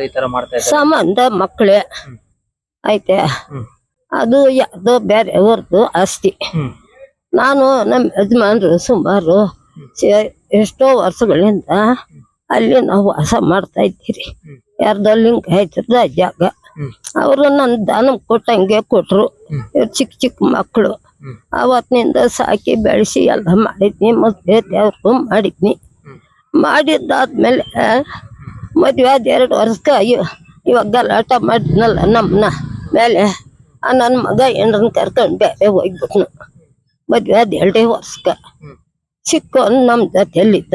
ಈ ತರ ಮಾಡ್ತಾ ಇದ್ದಾರೆ? ಸಂಬಂಧ ಮಕ್ಕಳೇ ಐತೆ. ಅದು ಯಾವ್ದೋ ಬೇರೆ ಅವ್ರದ್ದು ಆಸ್ತಿ. ನಾನು ನಮ್ಮ ಯಜಮಾನ್ರು ಸುಮಾರು ಎಷ್ಟೋ ವರ್ಷಗಳಿಂದ ಅಲ್ಲಿ ನಾವು ವಾಸ ಮಾಡ್ತಾ ಇದ್ದೀರಿ. ಯಾರ್ದೋ ಲಿಂಗಾಯತದ ಜಾಗ. ಅವರು ನನ್ನ ದಾನ ಕೊಟ್ಟಂಗೆ ಕೊಟ್ರು. ಇವ್ರು ಚಿಕ್ಕ ಚಿಕ್ಕ ಮಕ್ಕಳು. ಅವತ್ತಿನಿಂದ ಸಾಕಿ ಬೆಳೆಸಿ ಎಲ್ಲ ಮಾಡಿದ್ನಿ. ಮದುವೆ ದೇವ್ರಿಗೂ ಮಾಡಿದ್ನಿ. ಮಾಡಿದ್ದಾದ್ಮೇಲೆ ಮದುವೆ ಆದ 2 ವರ್ಷಕ್ಕೆ ಇವಾಗ ಗಲಾಟ ಮಾಡಿದ್ನಲ್ಲ ನಮ್ಮನ್ನ ಮೇಲೆ ನನ್ನ ಮಗ ಹೆಣ್ರನ್ನ ಕರ್ಕೊಂಡು ಬೇರೆ ಹೋಗ್ಬಿಟ್ನು. ಮದುವೆ ಆದ 2 ವರ್ಷಕ್ಕೆ ಚಿಕ್ಕವನು ನಮ್ಮ ಜೊತೆಯಲ್ಲಿದ್ದ.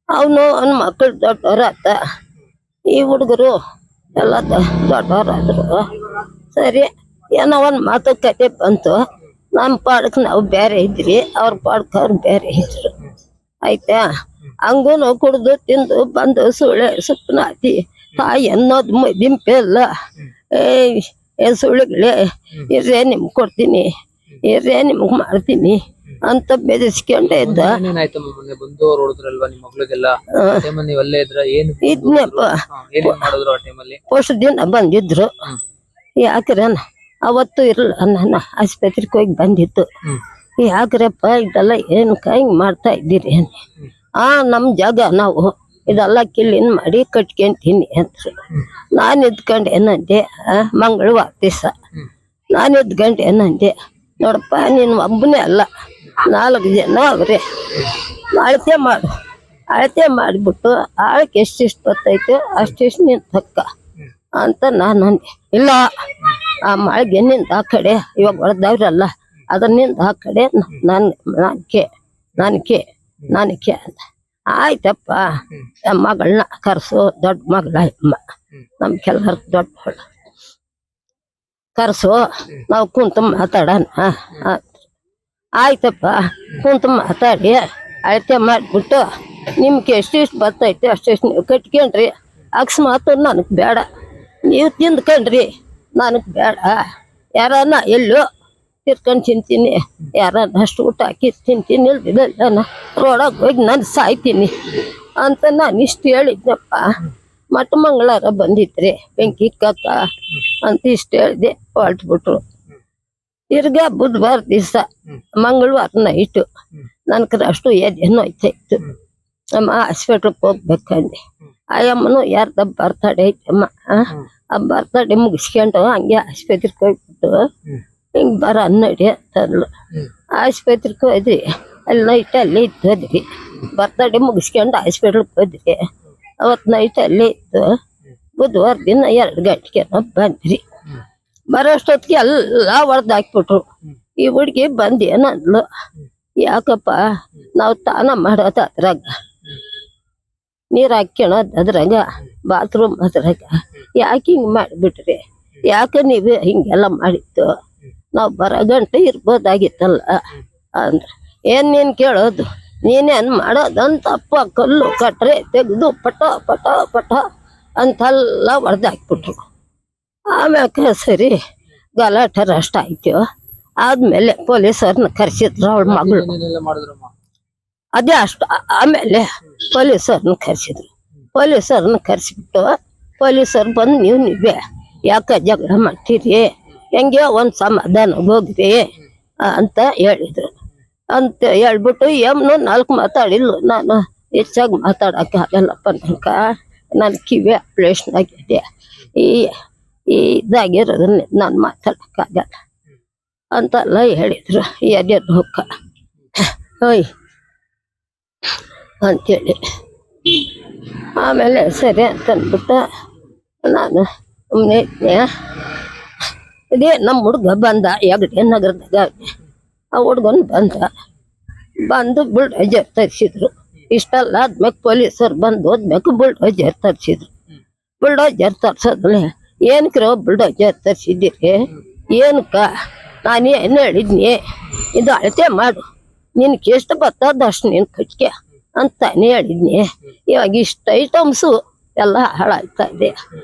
ಅವನು ಅವನ ಮಕ್ಕಳು ದೊಡ್ಡವರಾದ. ಈ ಹುಡುಗರು ಎಲ್ಲ ದೊಡ್ಡವರಾದ್ರು. ಸರಿ ಏನೋ ಒಂದು ಮಾತುಕತೆ ಬಂತು. ನಮ್ಮ ಪಾಡಕ್ಕೆ ನಾವು ಬೇರೆ ಇದ್ರಿ, ಅವ್ರ ಪಾಡಕ್ಕೆ ಅವ್ರು ಬೇರೆ ಇದ್ರು. ಆಯ್ತಾ? ಹಂಗೂ ಕುಡ್ದು ತಿಂದು ಬಂದು ಸುಳ್ಳೆ ಸುಪ್ಪನಾತಿ ತಾಯಿ ಅನ್ನೋದು ದಿಂಪೆ ಅಲ್ಲ. ಸುಳ್ಳುಗಳೇ ಇರ್ರೇ ನಿಮ್ಗೆ ಕೊಡ್ತೀನಿ, ಇರ್ರೇ ನಿಮ್ಗೆ ಮಾಡ್ತೀನಿ ಅಂತ ಬೆದರಿಸ್ಕೊಂಡೆ ಇದ್ದ. ಪೋಸ್ಟ್ ದಿನ ಬಂದಿದ್ರು. ಯಾಕ್ರೆ ಅವತ್ತು ಇರಲ್ಲ, ನಾನು ಆಸ್ಪತ್ರೆಗೆ ಹೋಗಿ ಬಂದಿತ್ತು. ಯಾಕ್ರಪ್ಪ ಇದೆಲ್ಲ ಏನಕ್ಕ ಹಿಂಗೆ ಮಾಡ್ತಾ ಇದ್ದೀರಿ? ನಮ್ಮ ಜಾಗ ನಾವು ಇದೆಲ್ಲ ಕಿಲ್ಲಿನ ಮಾಡಿ ಕಟ್ಕೊಂತೀನಿ ಅಂದ್ರು. ನಾನು ಇದ್ಕೊಂಡು ಏನಂದೆ, ಮಂಗಳವಾರ ದಿವಸ ನಾನು ಇದ್ಕೊಂಡು ಏನಂದೆ, ನೋಡಪ್ಪ ನೀನು ಒಬ್ಬನೇ ಅಲ್ಲ, 4 ಜನ ಅವ್ರೆ, ಅಳತೆ ಮಾಡು. ಅಳತೆ ಮಾಡಿಬಿಟ್ಟು ಆಳಕ್ಕೆ ಎಷ್ಟಿಷ್ಟು ಬರ್ತೈತೆ ಅಷ್ಟಿಷ್ಟು ನೀನು ತಕ್ಕ ಅಂತ ನಾನು ಅಂದೆ. ಇಲ್ಲ, ಆ ಮಾಳಿಗೆ ನಿಂದ ಆ ಕಡೆ ಇವಾಗ ಹೊಡೆದವ್ರಲ್ಲ ಅದನ್ನಿಂದ ಆ ಕಡೆ ನನಗೆ ಅಂತ. ಆಯ್ತಪ್ಪ, ನಮ್ಮ ಮಗಳನ್ನ ಕರ್ಸು, ದೊಡ್ಡ ಮಗಳ ಅಮ್ಮ, ನಮ್ಮ ಕೆಲವರು ದೊಡ್ಡ ಕರ್ಸು, ನಾವು ಕುಂತು ಮಾತಾಡೋಣ. ಆಯ್ತಪ್ಪ, ಕುಂತು ಮಾತಾಡಿ ಅಳತೆ ಮಾಡಿಬಿಟ್ಟು ನಿಮ್ಗೆ ಎಷ್ಟಿಷ್ಟು ಬರ್ತೈತೆ ಅಷ್ಟಿಷ್ಟು ನೀವು ಕಟ್ಕೊಂಡ್ರಿ. ಅಕಸ್ಮಾತ್ ನನಗೆ ಬೇಡ, ನೀವು ತಿಂದ್ಕೊಂಡ್ರಿ, ನನಗೆ ಬೇಡ. ಯಾರನ್ನ ಎಲ್ಲೋ ತಿರ್ಕೊಂಡು ತಿಂತೀನಿ, ಯಾರನ್ನ ಅಷ್ಟು ಊಟ ಹಾಕಿ ತಿಂತೀನಿ, ಇಲ್ದಿಲ್ಲ ರೋಡಾಗ ಹೋಗಿ ನಾನು ಸಾಯ್ತೀನಿ ಅಂತ ನಾನು ಇಷ್ಟು ಹೇಳಿದ್ನಪ್ಪ. ಮಠ ಮಂಗಳಾರ ಬಂದಿದ್ರಿ ಬೆಂಕಿ ಕಕ್ಕ ಅಂತ ಇಷ್ಟು ಹೇಳಿದೆ. ಹೊರಟ್ಬಿಟ್ರು. ತಿರ್ಗಾ ಬುಧವಾರ ದಿವಸ ಮಂಗಳವಾರ ನೈಟು ನನ್ಗೆ ಅಷ್ಟು ಎದೇನೋ ಐತಾಯಿತ್ತು. ನಮ್ಮ ಹಾಸ್ಪಿಟ್ಲಿಗೆ ಹೋಗ್ಬೇಕಂದೆ. ಆಯಮ್ಮನು ಯಾರ್ದ ಬರ್ತಡೇ ಐತಮ್ಮ, ಆ ಬರ್ತಡೇ ಮುಗಿಸ್ಕೊಂಡು ಹಂಗೆ ಆಸ್ಪತ್ರೆಗೆ ಹೋಗ್ಬಿಟ್ಟು ಹಿಂಗೆ ಬರ ನಡಿ ಅಂತಂದ್ಲು. ಆಸ್ಪತ್ರೆಗೆ ಹೋದ್ರಿ. ಅಲ್ಲಿ ನೈಟ್ ಅಲ್ಲೇ ಇದ್ದೋದ್ರಿ. ಬರ್ತಡೇ ಮುಗಿಸ್ಕೊಂಡು ಹಾಸ್ಪಿಟ್ಲಿಗೆ ಹೋದ್ರಿ. ಅವತ್ತು ನೈಟ್ ಅಲ್ಲೇ ಇತ್ತು. ಬುಧವಾರ ದಿನ 2 ಗಂಟೆಗೆ ಬಂದ್ರಿ. ಬರೋಷ್ಟೊತ್ತಿಗೆ ಎಲ್ಲ ಹೊಡೆದು ಹಾಕ್ಬಿಟ್ರು. ಈ ಹುಡುಗಿ ಬಂದು ಏನಂದ್ಲು, ಯಾಕಪ್ಪ ನಾವು ತಾನ ಮಾಡೋದು ಅದ್ರಾಗ, ನೀರು ಹಾಕ್ಯಣೋದು ಅದ್ರಾಗ, ಬಾತ್ರೂಮ್ ಅದ್ರಾಗ, ಯಾಕೆ ಹಿಂಗೆ ಮಾಡಿಬಿಟ್ರಿ? ಯಾಕೆ ನೀವು ಹಿಂಗೆಲ್ಲ ಮಾಡಿತ್ತು? ನಾವು ಬರೋ ಗಂಟೆ ಇರ್ಬೋದಾಗಿತ್ತಲ್ಲ ಅಂದ್ರೆ, ಏನು ನೀನು ಕೇಳೋದು, ನೀನೇನು ಮಾಡೋದಂತಪ್ಪ ಕಲ್ಲು ಕಟ್ರೆ ತೆಗೆದು ಪಟ ಪಟ ಪಟ ಅಂತೆಲ್ಲ ಹೊಡೆದು ಹಾಕ್ಬಿಟ್ರು. ಆಮ್ಯಾಕೆ ಸರಿ ಗಲಾಟೆ ಅಷ್ಟ ಆಯ್ತು. ಆದ್ಮೇಲೆ ಪೊಲೀಸರನ್ನ ಕರೆಸಿದ್ರು. ಅವಳ ಮಗಳು ಅದೇ ಅಷ್ಟು. ಆಮೇಲೆ ಪೊಲೀಸರನ್ನ ಕರೆಸಿದ್ರು. ಪೊಲೀಸರನ್ನ ಕರೆಸಿಬಿಟ್ಟು ಪೊಲೀಸರು ಬಂದು ನೀವೇ ಯಾಕೆ ಜಗಳ ಮಾಡ್ತೀರಿ, ಹೆಂಗೆ ಒಂದು ಸಮಾಧಾನ ಹೋಗ್ರಿ ಅಂತ ಹೇಳಿದ್ರು. ಅಂತ ಹೇಳ್ಬಿಟ್ಟು ಏಮ್ನು 4 ಮಾತಾಡಿಲ್ಲ. ನಾನು ಹೆಚ್ಚಾಗಿ ಮಾತಾಡೋಕೆ ಆಗಲ್ಲಪ್ಪ, ನನ್ನ ಕಿವಿ ಆಪ್ರೇಷನ್ ಆಗಿದೆ, ಇದಾಗಿರೋದನ್ನ ನಾನು ಮಾತಾಡೋಕ್ಕಾಗಲ್ಲ ಅಂತೆಲ್ಲ ಹೇಳಿದ್ರು. ಎದೆ ನೋಕ ಓಯ್ ಅಂತೇಳಿ ಆಮೇಲೆ ಸರಿ ಅಂತಂದ್ಬಿಟ್ಟು ನಾನು ಸುಮ್ಮನೆ ಇದೇ ನಮ್ಮ ಹುಡುಗ ಬಂದ. ಹೆಗ್ಡೆ ನಗರದಾಗ ಆ ಹುಡುಗನ ಬಂದು ಬುಲ್ಡೋಜರ್ ತರಿಸಿದ್ರು. ಇಷ್ಟೆಲ್ಲ ಆದ್ಮೇಲೆ ಪೊಲೀಸರು ಬಂದು ಹೋದ್ಮೇಲೆ ಬುಲ್ಡೋಜರ್ ತರಿಸಿದ್ರು. ಬುಲ್ಡೋಜರ್ ತರ್ಸೋದ್ಲೆ ಏನಕ್ಕಿರೋ ಬುಲ್ಡೋಜರ್ ತರಿಸಿದ್ದೀರಿ, ಏನಕ್ಕ? ನಾನು ಏನು ಹೇಳಿದ್ನಿ, ಇದು ಅಳತೆ ಮಾಡು, ನಿನಗೆ ಎಷ್ಟು ಬರ್ತದ ಅಷ್ಟು ನೀನು ಕಟ್ಕೆ ಅಂತಾನೆ ಹೇಳಿದ್ನಿ. ಇವಾಗ ಇಷ್ಟು ಐಟಮ್ಸು ಎಲ್ಲ ಹಾಳಾಗ್ತಾ ಇದೆ.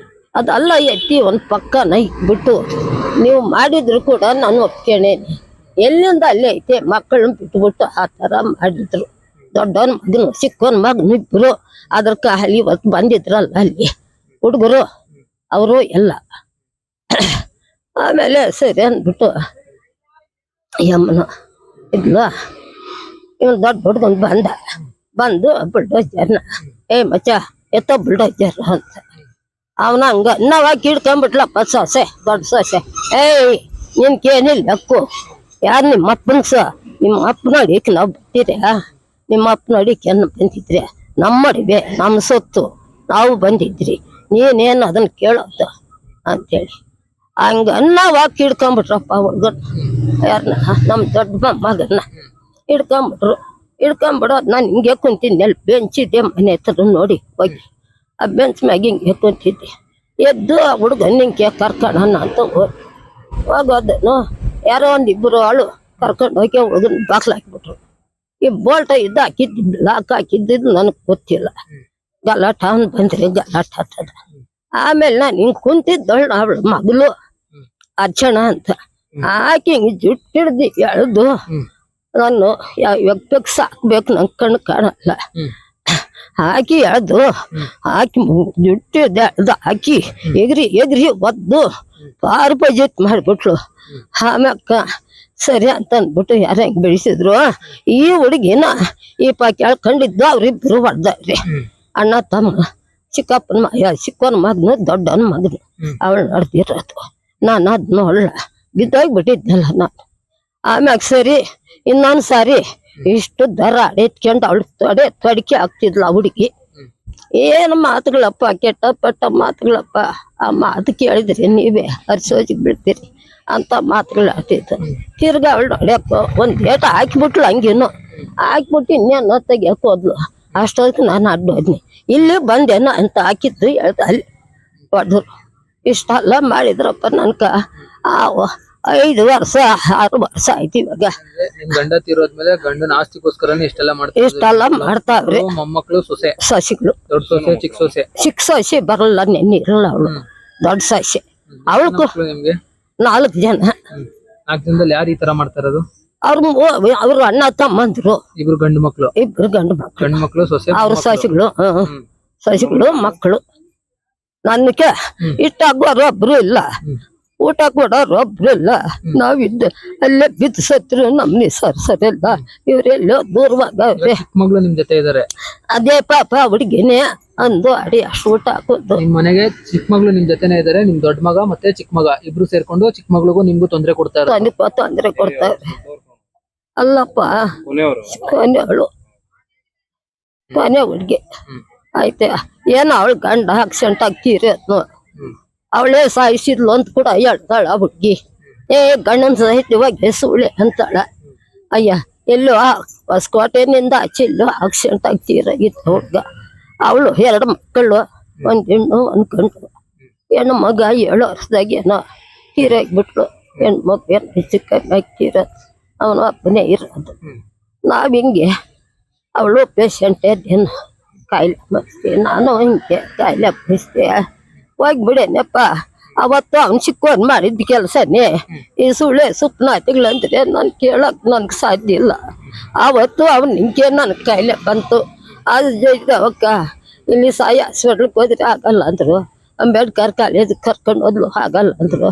ಅದೆಲ್ಲ ಎತ್ತಿ ಒಂದು ಪಕ್ಕನ ಇಟ್ಬಿಟ್ಟು ನೀವು ಮಾಡಿದ್ರು ಕೂಡ ನಾನು ಒಪ್ಕೊಂಡೇನಿ. ಎಲ್ಲಿಂದ ಅಲ್ಲೇ ಐತೆ, ಮಕ್ಕಳನ್ನ ಬಿಟ್ಬಿಟ್ಟು ಆ ಥರ ಮಾಡಿದ್ರು. ದೊಡ್ಡವನ ಮಗನು ಚಿಕ್ಕವನ ಮಗನು ಇಬ್ಬರು ಅದ್ರ ಕಾಲಿ ಇವತ್ತು ಬಂದಿದ್ರಲ್ಲ ಅಲ್ಲಿ ಹುಡುಗರು ಅವರು ಎಲ್ಲ. ಆಮೇಲೆ ಸರಿ ಅಂದ್ಬಿಟ್ಟು ಯಮ್ಮನ ಇದ್ಲ ಇವನು ದೊಡ್ಡ ಹುಡ್ಗನ್ ಬಂದು ಬುಲ್ಡೋಜರ್ನ ಮಚ್ಚ ಎತ್ತೋ ಬುಲ್ಡೋಜರ್ ಅಂತ ಅವನ ಹಂಗ ನಾವಾಗಿ ಹಿಡ್ಕೊಂಬಿಟ್ಲಪ್ಪ ಸೊಸೆ ದೊಡ್ಡ ಸೊಸೆ. ನಿನ್ಕೇನಿಲ್ಲ ಅಕ್ಕು ಯಾರು ನಿಮ್ಮ ಅಪ್ಪನ ಅಡಿಕೆ ನಾವು ಬರ್ತೀರ, ನಿಮ್ಮ ಅಪ್ಪನ ಅಡಿಕೆ ಬಂದಿದ್ರೆ ನಮ್ಮ ಅಡಿಗೆ ನಮ್ಮ ಸೊತ್ತು ನಾವು ಬಂದಿದ್ರಿ, ನೀನೇನು ಅದನ್ನ ಕೇಳೋದು ಅಂತೇಳಿ ಹಂಗ ನಾವಾಗಿ ಹಿಡ್ಕೊಂಬಿಟ್ರಪ್ಪ ಹುಡ್ಗನ್ ಯಾರನ್ನ ನಮ್ಮ ದೊಡ್ಡ ಮಗನ್ನ ಹಿಡ್ಕೊಂಬಿಡೋದು. ನಾನು ಹಿಂಗೆ ಕುಂತಿದ್ದೆ ಅಲ್ಲಿ ಬೆಂಚಿದ್ದೆ ಮನೆ ಹತ್ರ ನೋಡಿ ಹೋಗಿ ಆ ಬೆಂಚ್ ಮ್ಯಾಗ ಹಿಂಗೆ ಕುಂತಿದ್ದೆ. ಎದ್ದು ಆ ಹುಡುಗನ ಹಿಂಗೆ ಕರ್ಕೊಳ್ಳೋಣ ಅಂತ ಹೋಗೋದನು ಯಾರೋ ಒಂದಿಬ್ಬರು ಆಳು ಕರ್ಕೊಂಡು ಹೋಗಿ ಹುಡುಗನ ಬಾಕ್ಲು ಹಾಕಿಬಿಟ್ರು. ಈ ಬೋಲ್ಟ ಹಾಕಿದ್ದು ಲಾಕ್ ಹಾಕಿದ್ದು ನನಗೆ ಗೊತ್ತಿಲ್ಲ. ಗಲಾಟ ಬಂದ್ರೆ ಗಲಾಟ ಆಗ್ತದ. ಆಮೇಲೆ ನಾನು ಹಿಂಗೆ ಕುಂತಿದ್ದಳು ಅವಳು ಮಗಳು ಅರ್ಚಣ ಅಂತ ಆಕೆ ಹಿಂಗೆ ಜುಟ್ಟು ಹಿಡ್ದು ಎಳ್ದು ನಾನು ವ್ಯಕ್ತಿಗೆ ಸಾಕ್ಬೇಕು ನಂಗೆ ಕಣ್ಣು ಕಾಣಲ್ಲ ಹಾಕಿ ಎಳ್ದು ಹಾಕಿ ಜುಟ್ಟು ಎಳ್ದು ಹಾಕಿ ಎಗ್ರಿ ಒದ್ದು ಪಾರು ಬಜೆಟ್ ಮಾಡಿಬಿಟ್ಲು. ಆಮ್ಯಾಕ ಸರಿ ಅಂತ ಅಂದ್ಬಿಟ್ಟು ಯಾರು ಹೆಂಗೆ ಬೆಳೆಸಿದ್ರು. ಈ ಹುಡುಗಿನ ಈ ಕೇಳ್ಕೊಂಡಿದ್ದು ಅವ್ರಿಬ್ರು ಹೊಡೆದವ್ರಿ. ಅಣ್ಣ ತಮ್ಮ ಚಿಕ್ಕಪ್ಪನ ಮಗನು ದೊಡ್ಡವನ ಮಗನು ಅವಳು ನಡೆದಿರೋದು. ನಾನು ಅದ್ ನೋಡಲ್ಲ ಬಿದ್ದೋಗ್ಬಿಟ್ಟಿದ್ನಲ್ಲ ನಾನು. ಆಮ್ಯಾಗ ಸರಿ ಇನ್ನೊಂದು ಸಾರಿ ಇಷ್ಟು ದರ ಎತ್ಕೊಂಡು ಅವಳು ತೊಡಕೆ ಆಗ್ತಿದ್ಲ ಆ ಹುಡುಗಿ. ಏನು ಮಾತುಗಳಪ್ಪ ಕೆಟ್ಟ ಪಟ್ಟ ಮಾತುಗಳಪ್ಪ. ಆ ಮಾತು ಕೇಳಿದ್ರಿ ನೀವೇ ಹರಿಸೋಜಿಗೆ ಬೀಳ್ತೀರಿ ಅಂತ ಮಾತುಗಳು ಆಗ್ತಿತ್ತು. ತಿರ್ಗ ಅವಳು ನೋಡ್ಯಪ್ಪ ಒಂದು ಏಟ ಹಾಕಿಬಿಟ್ಲು ಹಂಗೇನು ಹಾಕ್ಬಿಟ್ಟು ಇನ್ನೇನೋ ತೆಗಿಯಕ್ಕೆ ಹೋದ್ಲು. ಅಷ್ಟೊತ್ತಿಗೆ ನಾನು ಅಡ್ಡೋದ್ನಿ ಇಲ್ಲಿ ಬಂದೇನೋ ಅಂತ ಹಾಕಿದ್ದು ಹೇಳ್ದ ಅಲ್ಲಿ ಹೊಡೆದ್ರು. ಇಷ್ಟೆಲ್ಲ ಮಾಡಿದ್ರಪ್ಪ ನನ್ಕ 5 ವರ್ಷ 6 ವರ್ಷ ಆಯ್ತು. ಇವಾಗ ಗಂಡ ತೀರೋದ್ಮೇಲೆ ಗಂಡನ ಆಸ್ತಿಗೋಸ್ಕರನೇ ಇಷ್ಟೆಲ್ಲ ಮಾಡ್ತಾವ್ರಿ. ಮೊಮ್ಮಕ್ಕಳು ಸೊಸೆಗಳು ದೊಡ್ಡ ಸೊಸೆ ಚಿಕ್ಕ ಸೊಸೆ ಬರಲ್ಲ ನೆನ್ನಿರಲ್ಲ ಅವಳು ದೊಡ್ಡ ಸೊಸೆ. ಅವಳು ನಿಮ್ಗೆ 4 ಜನ. 4 ಜನದಲ್ಲಿ ಯಾರು ಈ ತರ ಮಾಡ್ತಾರದು? ಅವ್ರು ಅಣ್ಣ ತಮ್ಮಂದ್ರು ಇಬ್ರು ಗಂಡು ಮಕ್ಳು ಸೊಸೆ ಅವ್ರ ಸೊಸೆಗಳು ಮಕ್ಕಳು. ನನ್ಗೆ ಇಷ್ಟ ಆಗೋರು ಒಬ್ರು ಇಲ್ಲ, ಊಟ ಕೊಡೋರು ಒಬ್ರು ಇಲ್ಲ. ನಾವಿದ್ದ ಅಲ್ಲೇ ಬಿದ್ದು ಸತ್ರು ನಮ್ನಿ ಸರಿಲ್ಲ. ಇವ್ರೆಲ್ಲೋ ದೂರವಾಗವ್ರೆ. ಮಗಳು ನಿಮ್ ಜೊತೆ ಇದಾರೆ? ಅದೇ ಪಾಪ ಹುಡುಗಿನೇ ಅಂದು ಅಡಿ ಅಷ್ಟು ಊಟ ಹಾಕೋದು. ನಿಮ್ ಮನೆಗೆ ಚಿಕ್ಕ ಮಗಳು ನಿಮ್ ಜೊತೆನೆ ಇದಾರೆ? ನಿಮ್ ದೊಡ್ಡ ಮಗ ಮತ್ತೆ ಚಿಕ್ಕ ಮಗ ಇಬ್ರು ಸೇರ್ಕೊಂಡು ಚಿಕ್ಕ ಮಗಳಿಗೂ ನಿಮ್ಗೂ ತೊಂದ್ರೆ ಕೊಡ್ತಾರೆ? ತೊಂದ್ರೆ ಕೊಡ್ತಾವ್ರೆ. ಅಲ್ಲಪ್ಪ ಕೊನೆ ಹುಡ್ಗಿ ಆಯ್ತಾ ಏನೋ ಅವಳು ಗಂಡ ಆಕ್ಸಿಡೆಂಟ್ ಆಗ್ತಿರೋದು ಅವಳೇ ಸಾಯಿಸಿದ್ಲು ಅಂತ ಕೂಡ ಹೇಳ್ತಾಳ ಆ ಹುಡ್ಗಿ. ಗಂಡನ ಸಾಹಿತ್ಯವಾಗಿ ಸುಳ್ಳೆ ಅಂತಾಳ. ಅಯ್ಯ ಎಲ್ಲೋ ಹೊಸಕೋಟೆನಿಂದ ಆಚೆಲ್ಲೋ ಆಕ್ಸಿಡೆಂಟ್ ಆಗ್ತಿರೋಗಿತ್ತು ಹುಡ್ಗ. ಅವಳು 2 ಮಕ್ಕಳು, 1 ಹೆಣ್ಣು 1 ಗಂಡು. ಹೆಣ್ಣು ಮಗ 7 ವರ್ಷದಾಗ ಏನೋ ತೀರಾಗ್ಬಿಟ್ಲು. ಹೆಣ್ಣು ಮಗ ಏನೋ ಹೆಚ್ಚು ಕಮ್ಮಿ ಆಗ್ತಿರೋದು. ಅವನು ಅಪ್ಪನೇ ಇರೋದು. ನಾವ್ ಹಿಂಗೆ ಅವಳು ಪೇಷಂಟ್ ಏನು ಕಾಯಿಲೆ ಮಸ್ತಿ, ನಾನು ಹಿಂಗೆ ಕಾಯಿಲೆ ಮಸ್ತಿ ಹೋಗ್ಬಿಡೇನಪ್ಪ. ಅವತ್ತು ಅವ್ನು ಚಿಕ್ಕವನ್ ಮಾಡಿದ ಕೆಲಸನೇ ಈ ಸುಳ್ಳೆ ಸುಪ್ನಾತಿಗಳಂದ್ರೆ ನಾನು ಕೇಳಕ್ ನನ್ಗೆ ಸಾಧ್ಯ ಇಲ್ಲ. ಆವತ್ತು ಅವ್ನು ನಿಂಗೆ ನನ್ಗೆ ಕಾಯಿಲೆ ಬಂತು. ಅದು ಅವಕ್ಕ ಇಲ್ಲಿ ಸಾಯಿ ಹಾಸ್ಪಿಟ್ಲಿಗೆ ಹೋದ್ರೆ ಆಗಲ್ಲ ಅಂದ್ರು. ಅಂಬೇಡ್ಕರ್ ಕಾಲೇಜಿಗೆ ಕರ್ಕೊಂಡು ಹೋದ್ಲು, ಆಗಲ್ಲ ಅಂದ್ರು.